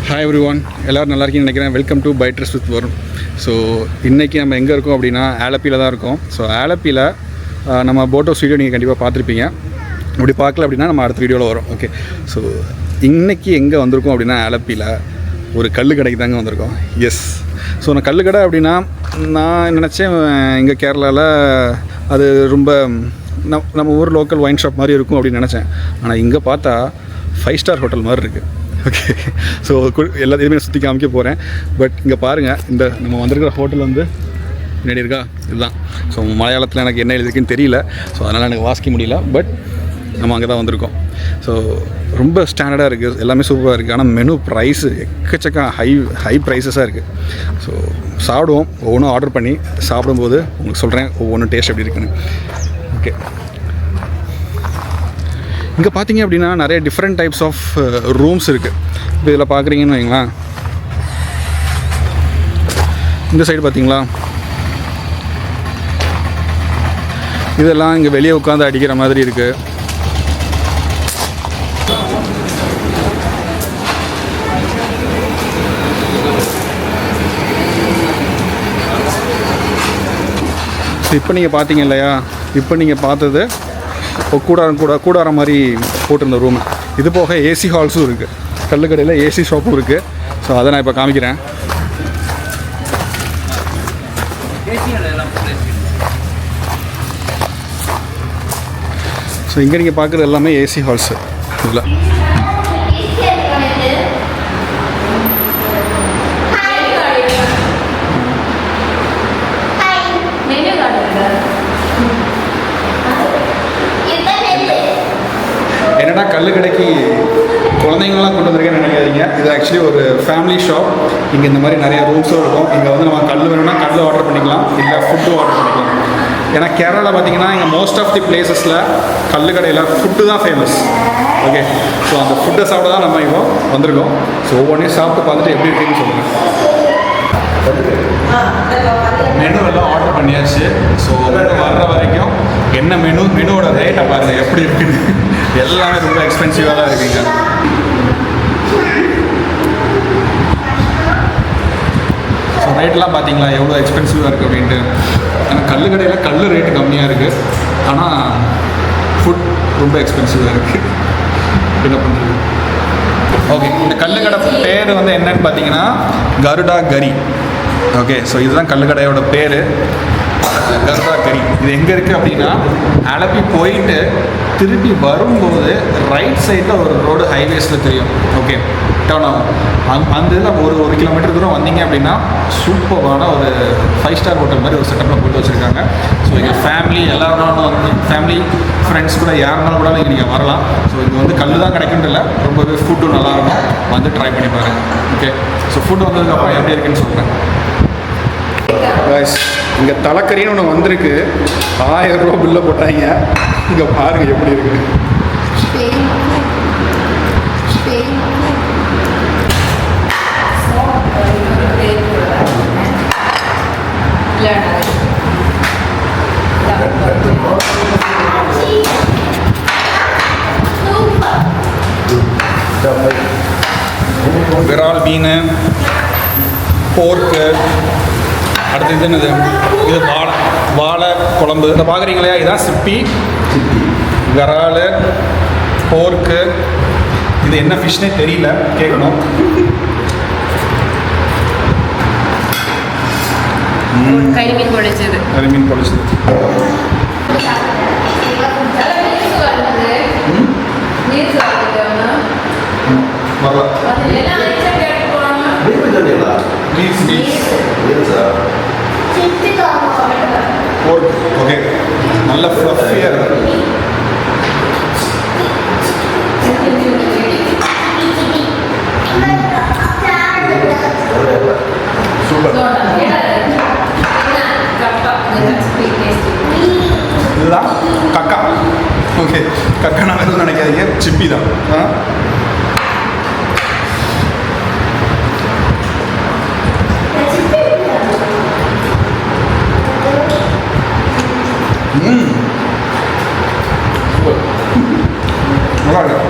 Hi every one, எல்லோரும் நல்லா இருக்கீங்கன்னு நினைக்கிறேன். Welcome to by dress with Varun. So இன்றைக்கி நம்ம எங்கே இருக்கோம் அப்படின்னா ஆலப்பியில் தான் இருக்கோம். ஸோ ஆலப்பியில் நம்ம போட் ஹவுஸ் வீடியோ நீங்கள் கண்டிப்பாக பார்த்துருப்பீங்க. அப்படி பார்க்கல அப்படின்னா நம்ம அடுத்த வீடியோவில் வரும். ஓகே, ஸோ இன்றைக்கி எங்கே வந்திருக்கோம் அப்படின்னா ஆலப்பியில் ஒரு கல் கடைக்கு தாங்க வந்திருக்கோம். எஸ், ஸோ நான் கல் கடை அப்படின்னா நான் நினச்சேன் இங்கே கேரளாவில் அது ரொம்ப நம்ம ஊர் லோக்கல் ஒயின் ஷாப் மாதிரி இருக்கும் அப்படின்னு நினச்சேன். ஆனால் இங்கே பார்த்தா 5 ஸ்டார் ஹோட்டல் மாதிரி இருக்குது. ஓகே, ஸோ எல்லாத்தையுமே சுற்றி காமிக்க போகிறேன். பட் இங்கே பாருங்கள், இந்த நம்ம வந்திருக்கிற ஹோட்டல் வந்து முன்னாடி இருக்கா, இதுதான். ஸோ மலையாளத்தில் எனக்கு என்ன எழுதிருக்குன்னு தெரியல, ஸோ அதனால் எனக்கு வாசிக்க முடியல. பட் நம்ம அங்கே தான் வந்திருக்கோம். ஸோ ரொம்ப ஸ்டாண்டர்டாக இருக்குது, எல்லாமே சூப்பராக இருக்குது. ஆனால் மெனு ப்ரைஸு எக்கச்சக்கம் ஹை ப்ரைஸஸாக இருக்குது. ஸோ சாப்பிடுவோம், ஒவ்வொன்றும் ஆர்டர் பண்ணி சாப்பிடும்போது உங்களுக்கு சொல்கிறேன் ஒவ்வொன்றும் டேஸ்ட் எப்படி இருக்குன்னு. ஓகே, இங்கே பார்த்தீங்க அப்படின்னா நிறைய டிஃப்ரெண்ட் டைப்ஸ் ஆஃப் ரூம்ஸ் இருக்குது. இப்போ இதில் பார்க்குறீங்கன்னு வைங்களேன், இந்த சைடு பார்த்தீங்களா, இதெல்லாம் இங்கே வெளியே உட்காந்து அடிக்கிற மாதிரி இருக்குது. இப்போ நீங்கள் பார்த்தீங்க இல்லையா, இப்போ நீங்கள் பார்த்தது கூடாரம் மாதிரி போட்டிருந்த ரூமு. இது போக ஏசி ஹால்ஸும் இருக்குது, கல்லுக்கடையில் ஏசி ஷாப்பும் இருக்குது. ஸோ அதை நான் இப்போ காமிக்கிறேன். ஸோ இங்கே நீங்கள் பார்க்குறது எல்லாமே ஏசி ஹால்ஸு. இதில் என்னடா கல் கடைக்கு குழந்தைங்களாம் கொண்டு வந்திருக்கேன்னு நினைக்காதீங்க. இது ஆக்சுவலி ஒரு ஃபேமிலி ஷாப். இங்கே இந்த மாதிரி நிறைய ரூம்ஸும் இருக்கும். இங்கே வந்து நம்ம கல் வேணும்னா கல் ஆர்டர் பண்ணிக்கலாம், இல்லை ஃபுட்டும் ஆர்டர் பண்ணிக்கலாம். ஏன்னா கேரளாவில் பார்த்தீங்கன்னா இங்கே மோஸ்ட் ஆஃப் தி பிளேசஸில் கல் கடையில் ஃபுட்டு தான் ஃபேமஸ். ஓகே, ஸோ அந்த ஃபுட்டை சாப்பிட தான் நம்ம இப்போ வந்திருக்கோம். ஸோ ஒவ்வொன்றையும் சாப்பிட்டு பார்த்துட்டு எப்படி இருக்குன்னு சொல்லுங்கள். மெனு எல்லாம் ஆர்டர் பண்ணியாச்சு. ஸோ வர்ற வரைக்கும் என்ன மெனுவோட ரேட்டை பாருங்கள் எப்படி இருக்குன்னு. எல்லாமே ரொம்ப எக்ஸ்பென்சிவாக தான் இருக்குங்க. ஸோ ரேட்லாம் பார்த்தீங்களா எவ்வளோ எக்ஸ்பென்சிவாக இருக்குது அப்படின்ட்டு. ஏன்னா கல் கடையில் கல் ரேட்டு கம்மியாக இருக்குது, ஆனால் ஃபுட் ரொம்ப எக்ஸ்பென்சிவாக இருக்குது. என்ன பண்ணுறது? ஓகே, இந்த கல் கடை பேர் வந்து என்னன்னு பார்த்தீங்கன்னா கருடா கரி. ஓகே, ஸோ இதுதான் கல் கடையோட பேர், கருடா கரி. இது எங்கே இருக்குது அப்படின்னா ஆலப்பி போயிட்டு திருப்பி வரும்போது ரைட் சைடில் ஒரு ரோடு ஹைவேஸில் தெரியும். ஓகே, டவுன் ஆகும். அந்த இதில் ஒரு கிலோமீட்டர் தூரம் வந்தீங்க அப்படின்னா சூப்பரான ஒரு 5 ஸ்டார் ஹோட்டல் மாதிரி ஒரு செட்டப்பில் போட்டு வச்சுருக்காங்க. ஸோ இங்கே ஃபேமிலி எல்லாரும் வந்து ஃபேமிலி ஃப்ரெண்ட்ஸ் கூட யாருனாலும் கூட இங்கே நீங்கள் வரலாம். ஸோ இங்கே வந்து கல் தான் கிடைக்குன்ட்டு இல்லை, ரொம்பவே ஃபுட்டும் நல்லாயிருக்கும். வந்து ட்ரை பண்ணி பாருங்கள். ஓகே, ஸோ ஃபுட் வந்ததுக்கப்புறம் எப்படி இருக்குன்னு சொல்கிறேன். இங்கே தலைக்கறின்னு ஒன்று வந்திருக்கு, 1000 ரூபா பில்லை போட்டாங்க. இங்கே பாருங்கள் எப்படி இருக்குது. விரால் மீன், போர்க்கு, அடுத்தது என்னது, இது வாழை குழம்பு. இதை பார்க்குறீங்களா, இதுதான் சிப்பி, விரால், போர்க்கு. இது என்ன ஃபிஷ்னே தெரியல, கேட்கணும். கரிமீன் பொழிச்சது. ஓகே, நல்ல ஃப்ளஃபியாக இருக்குது. சூப்பர். இதுதான் கக்கா. ஓகே, கக்கா நான் எதுவும் நினைக்காதீங்க, சிப்பி தான். நல்லா இருக்கு.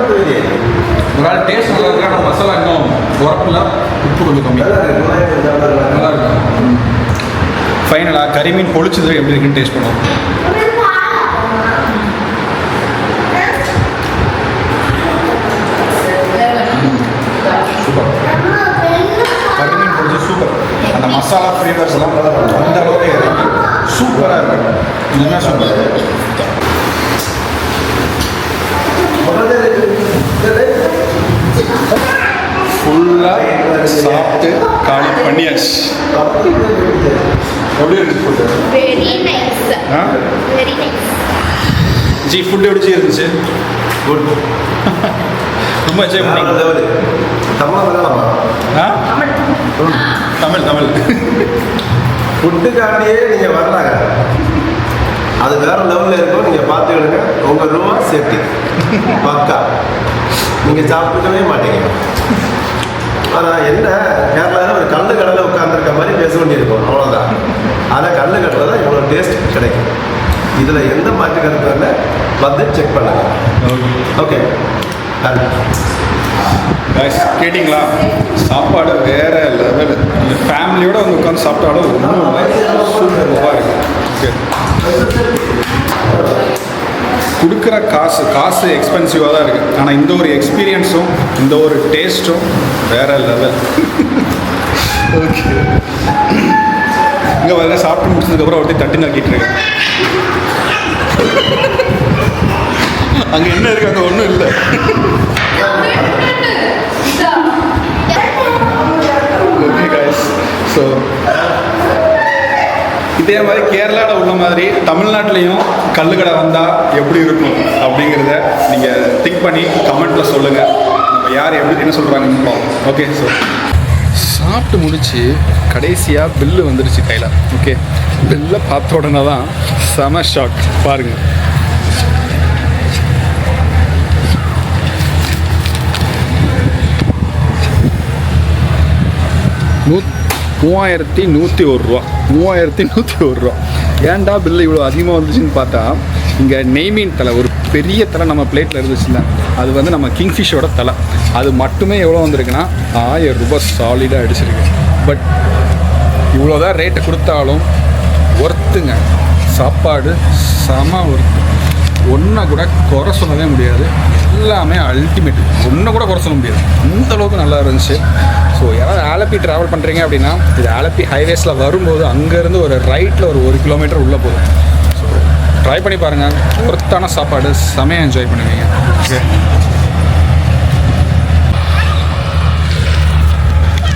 ஒரு ஆள் டேஸ்ட் நல்லா இருக்கு, ஆனால் மசாலா இன்னும் உரப்பில் உப்பு கொஞ்சம் கம்மி நல்லா இருக்கும். ஃபைனலாக கறிமீன் பொழிச்சது எப்படி இருக்குன்னு டேஸ்ட் பண்ணுவோம். Super, karimeen pollichu super. அந்த மசாலா ஃப்ளேவர்ஸ் எல்லாம் அந்த அளவுக்கு சூப்பராக இருக்கு. என்ன சூப்பர். ஃபுல்லாக சாப்பிட்டு காலி பண்ணியாச்சு. எப்படி இருந்துச்சு very nice. Very nice. G food எப்படி இருந்துச்சு? குட். ரொம்ப என்ஜாய் பண்ணீங்க. தமிழ் தமிழ் ஃபுட்டுக்காண்டியே நீங்கள் வரலாங்க, அது வேறு லெவலில் இருக்கும். நீங்கள் பார்த்துக்கிடுங்க, உங்கள் ரூமா சேஃப்டி பக்கா, நீங்கள் சாப்பிட்டுக்கவே மாட்டீங்க. ஆனால் என்ன கேரளாவில் ஒரு கல் கடலில் உட்காந்துருக்க மாதிரி பேச வேண்டியிருக்கும், அவ்வளோதான். ஆனால் கல் கடலில் தான் இவ்வளோ டேஸ்ட் கிடைக்கும். இதில் எந்த மாற்று கருத்து இல்லை, வந்து செக் பண்ணுங்க. ஓகே கேட்டிங்களா? சாப்பாடு வேறு லெவல். ஃபேமிலியோட வந்து உட்காந்து சாப்பிட்டாலும் ஒன்றும் இல்லை, சூப்பராக இருக்கு. ஓகே, கொடுக்குற காசு எக்ஸ்பென்சிவாக தான் இருக்குது, ஆனால் இந்த ஒரு எக்ஸ்பீரியன்ஸும் இந்த ஒரு டேஸ்ட்டும் வேறு லெவல். ஓகே, இங்கே வந்து சாப்பிட்டு முடிச்சதுக்கப்புறம் ஒருத்தர் தட்டி நக்கிட்டு இருக்கேன். அங்கே என்ன இருக்கு? அங்கே ஒன்றும் இல்லை. ஓகே கைஸ், ஸோ இதே மாதிரி கேரளாவில் உள்ள மாதிரி தமிழ்நாட்டிலையும் கல்லுக்கடை வந்தால் எப்படி இருக்கும் அப்படிங்கிறத நீங்கள் திங்க் பண்ணி கமெண்ட்டில் சொல்லுங்கள். நம்ம யார் எப்படி என்ன சொல்கிறாங்கன்னு பார்ப்போம். ஓகே, ஸோ சாப்பிட்டு முடிச்சு கடைசியாக பில்லு வந்துருச்சு கையில். ஓகே, பில்லை பார்த்த உடனே தான் செம ஷாக். பாருங்கள், $3101. ஏன்டா பில்லு இவ்வளோ அதிகமாக வந்துச்சுன்னு பார்த்தா, இங்கே நெய்மீன் தலை ஒரு பெரிய தலை நம்ம பிளேட்டில் இருந்துச்சுல்ல, அது வந்து நம்ம கிங்ஃபிஷோட தலை. அது மட்டுமே எவ்வளோ வந்திருக்குன்னா $1000 சாலிடாக அடிச்சிருக்கு. பட் இவ்வளோதான் ரேட்டை கொடுத்தாலும் ஒர்த்துங்க. சாப்பாடு செம ஒர்த்து, ஒன்றை கூட குறை சொல்லவே முடியாது. எல்லாமே அல்டிமேட், ஒன்றை கூட குறை சொல்ல முடியாது, இந்த அளவுக்கு நல்லா இருந்துச்சு. ஸோ யாராவது ஆலப்பி ட்ராவல் பண்ணுறீங்க அப்படின்னா, இது ஆலப்பி ஹைவேஸில் வரும்போது அங்கேருந்து ஒரு ரைட்டில் ஒரு 1 கிலோமீட்டர் உள்ளே போகும். ஸோ ட்ரை பண்ணி பாருங்கள், ஒர்த்தான சாப்பாடு, செமையாக என்ஜாய் பண்ணுவீங்க. ஓகே,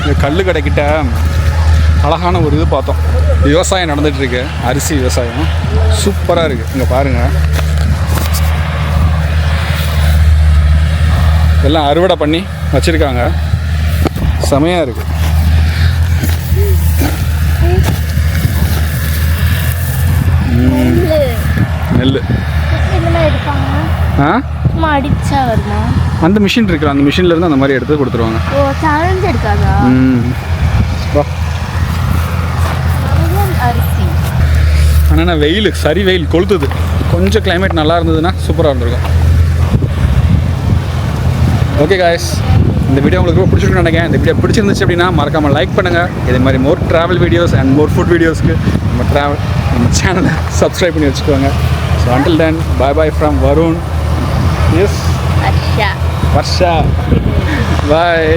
இந்த கல்லு கடைக்கிட்ட அழகான ஒரு இது பார்த்தோம். விவசாயம் நடந்துகிட்ருக்கு, அரிசி விவசாயம் சூப்பராக இருக்குது. இங்கே பாருங்கள், எல்லாம் அறுவடை பண்ணி வச்சுருக்காங்க, செமையாக இருக்குது. நெல் அந்த மிஷின் இருக்குல்ல, அந்த மிஷின்லேருந்து அந்த மாதிரி எடுத்து கொடுத்துருவாங்க. ஆனால் வெயில் சரி வெயில் கொளுத்துது. கொஞ்சம் கிளைமேட் நல்லா இருந்ததுன்னா சூப்பராக இருந்திருக்கும். ஓகே காய்ஸ், இந்த வீடியோ உங்களுக்கு ரொம்ப பிடிச்சிருக்குன்னு நினைக்கிறேன். இந்த வீடியோ பிடிச்சிருந்துச்சு அப்படின்னா மறக்காமல் லைக் பண்ணுங்கள். இதே மாதிரி more travel videos and more food வீடியோஸ்க்கு நம்ம சேனலை சப்ஸ்கிரைப் பண்ணி வச்சுக்கோங்க. So until then, bye from Varun. Yes? Varsha. Bye.